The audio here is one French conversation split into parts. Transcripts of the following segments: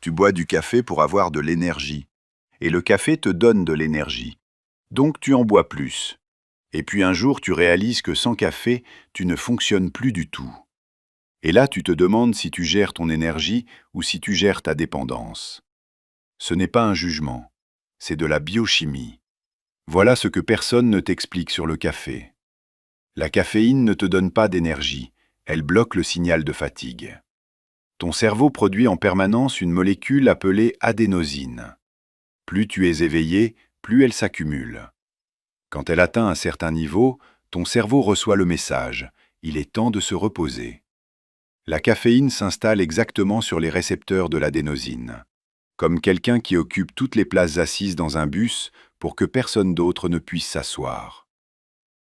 Tu bois du café pour avoir de l'énergie. Et le café te donne de l'énergie. Donc tu en bois plus. Et puis un jour, tu réalises que sans café, tu ne fonctionnes plus du tout. Et là, tu te demandes si tu gères ton énergie ou si tu gères ta dépendance. Ce n'est pas un jugement, c'est de la biochimie. Voilà ce que personne ne t'explique sur le café. La caféine ne te donne pas d'énergie, elle bloque le signal de fatigue. Ton cerveau produit en permanence une molécule appelée adénosine. Plus tu es éveillé, plus elle s'accumule. Quand elle atteint un certain niveau, ton cerveau reçoit le message « il est temps de se reposer ». La caféine s'installe exactement sur les récepteurs de l'adénosine, comme quelqu'un qui occupe toutes les places assises dans un bus pour que personne d'autre ne puisse s'asseoir.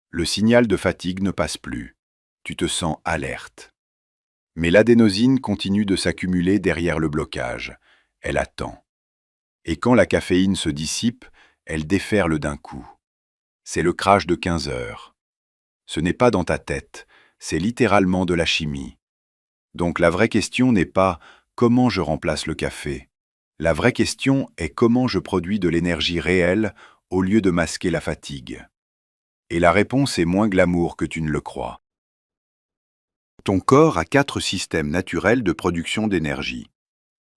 Le signal de fatigue ne passe plus. Tu te sens alerte. Mais l'adénosine continue de s'accumuler derrière le blocage. Elle attend. Et quand la caféine se dissipe, elle déferle d'un coup. C'est le crash de 15 heures. Ce n'est pas dans ta tête, c'est littéralement de la chimie. Donc la vraie question n'est pas « comment je remplace le café ?» La vraie question est comment je produis de l'énergie réelle au lieu de masquer la fatigue. Et la réponse est moins glamour que tu ne le crois. Ton corps a 4 systèmes naturels de production d'énergie.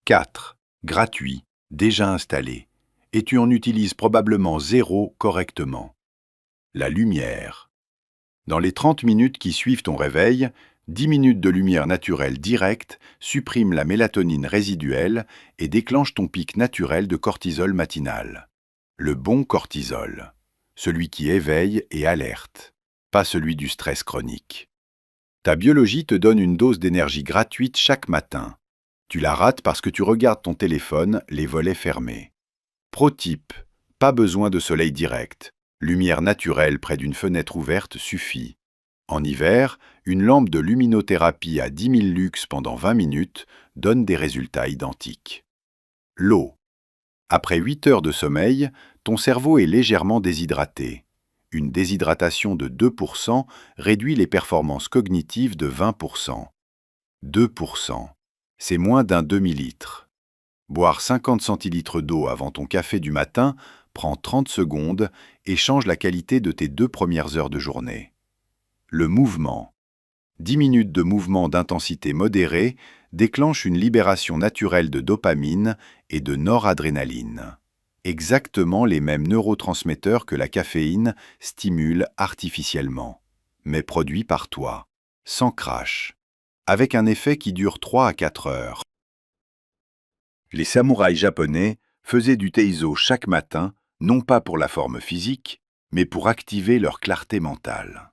4, gratuits, déjà installés, et tu en utilises probablement 0 correctement. La lumière. Dans les 30 minutes qui suivent ton réveil, 10 minutes de lumière naturelle directe suppriment la mélatonine résiduelle et déclenchent ton pic naturel de cortisol matinal. Le bon cortisol, celui qui éveille et alerte, pas celui du stress chronique. Ta biologie te donne une dose d'énergie gratuite chaque matin. Tu la rates parce que tu regardes ton téléphone, les volets fermés. Pro-type, pas besoin de soleil direct. Lumière naturelle près d'une fenêtre ouverte suffit. En hiver, une lampe de luminothérapie à 10 000 lux pendant 20 minutes donne des résultats identiques. L'eau. Après 8 heures de sommeil, ton cerveau est légèrement déshydraté. Une déshydratation de 2% réduit les performances cognitives de 20%. 2%, c'est moins d'un demi-litre. Boire 50 centilitres d'eau avant ton café du matin prend 30 secondes et change la qualité de tes 2 premières heures de journée. Le mouvement. 10 minutes de mouvement d'intensité modérée déclenchent une libération naturelle de dopamine et de noradrénaline. Exactement les mêmes neurotransmetteurs que la caféine stimule artificiellement, mais produits par toi, sans crash, avec un effet qui dure 3 à 4 heures. Les samouraïs japonais faisaient du teizo chaque matin, non pas pour la forme physique, mais pour activer leur clarté mentale.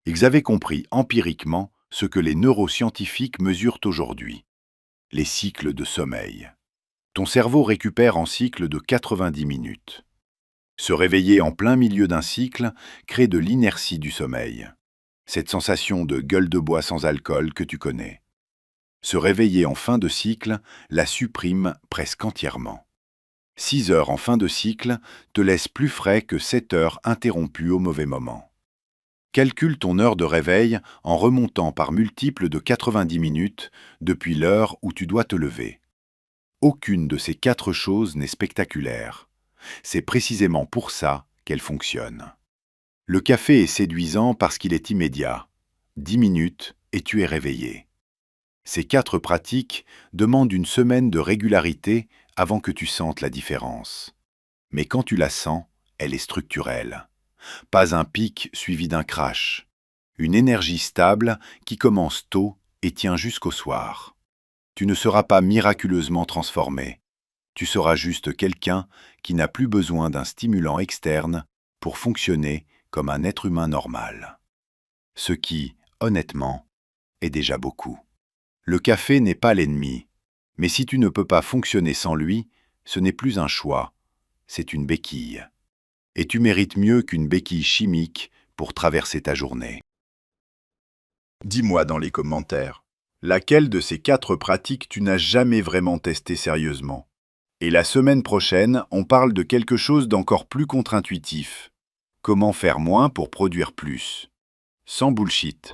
Ils avaient compris empiriquement ce que les neuroscientifiques mesurent aujourd'hui, les cycles de sommeil. Ton cerveau récupère en cycle de 90 minutes. Se réveiller en plein milieu d'un cycle crée de l'inertie du sommeil, cette sensation de gueule de bois sans alcool que tu connais. Se réveiller en fin de cycle la supprime presque entièrement. 6 heures en fin de cycle te laissent plus frais que 7 heures interrompues au mauvais moment. Calcule ton heure de réveil en remontant par multiples de 90 minutes depuis l'heure où tu dois te lever. Aucune de ces 4 choses n'est spectaculaire. C'est précisément pour ça qu'elle fonctionne. Le café est séduisant parce qu'il est immédiat. 10 minutes et tu es réveillé. Ces 4 pratiques demandent une semaine de régularité avant que tu sentes la différence. Mais quand tu la sens, elle est structurelle. Pas un pic suivi d'un crash. Une énergie stable qui commence tôt et tient jusqu'au soir. Tu ne seras pas miraculeusement transformé. Tu seras juste quelqu'un qui n'a plus besoin d'un stimulant externe pour fonctionner comme un être humain normal. Ce qui, honnêtement, est déjà beaucoup. Le café n'est pas l'ennemi, mais si tu ne peux pas fonctionner sans lui, ce n'est plus un choix, c'est une béquille. Et tu mérites mieux qu'une béquille chimique pour traverser ta journée. Dis-moi dans les commentaires, laquelle de ces 4 pratiques tu n'as jamais vraiment testé sérieusement? Et la semaine prochaine, on parle de quelque chose d'encore plus contre-intuitif. Comment faire moins pour produire plus? Sans bullshit.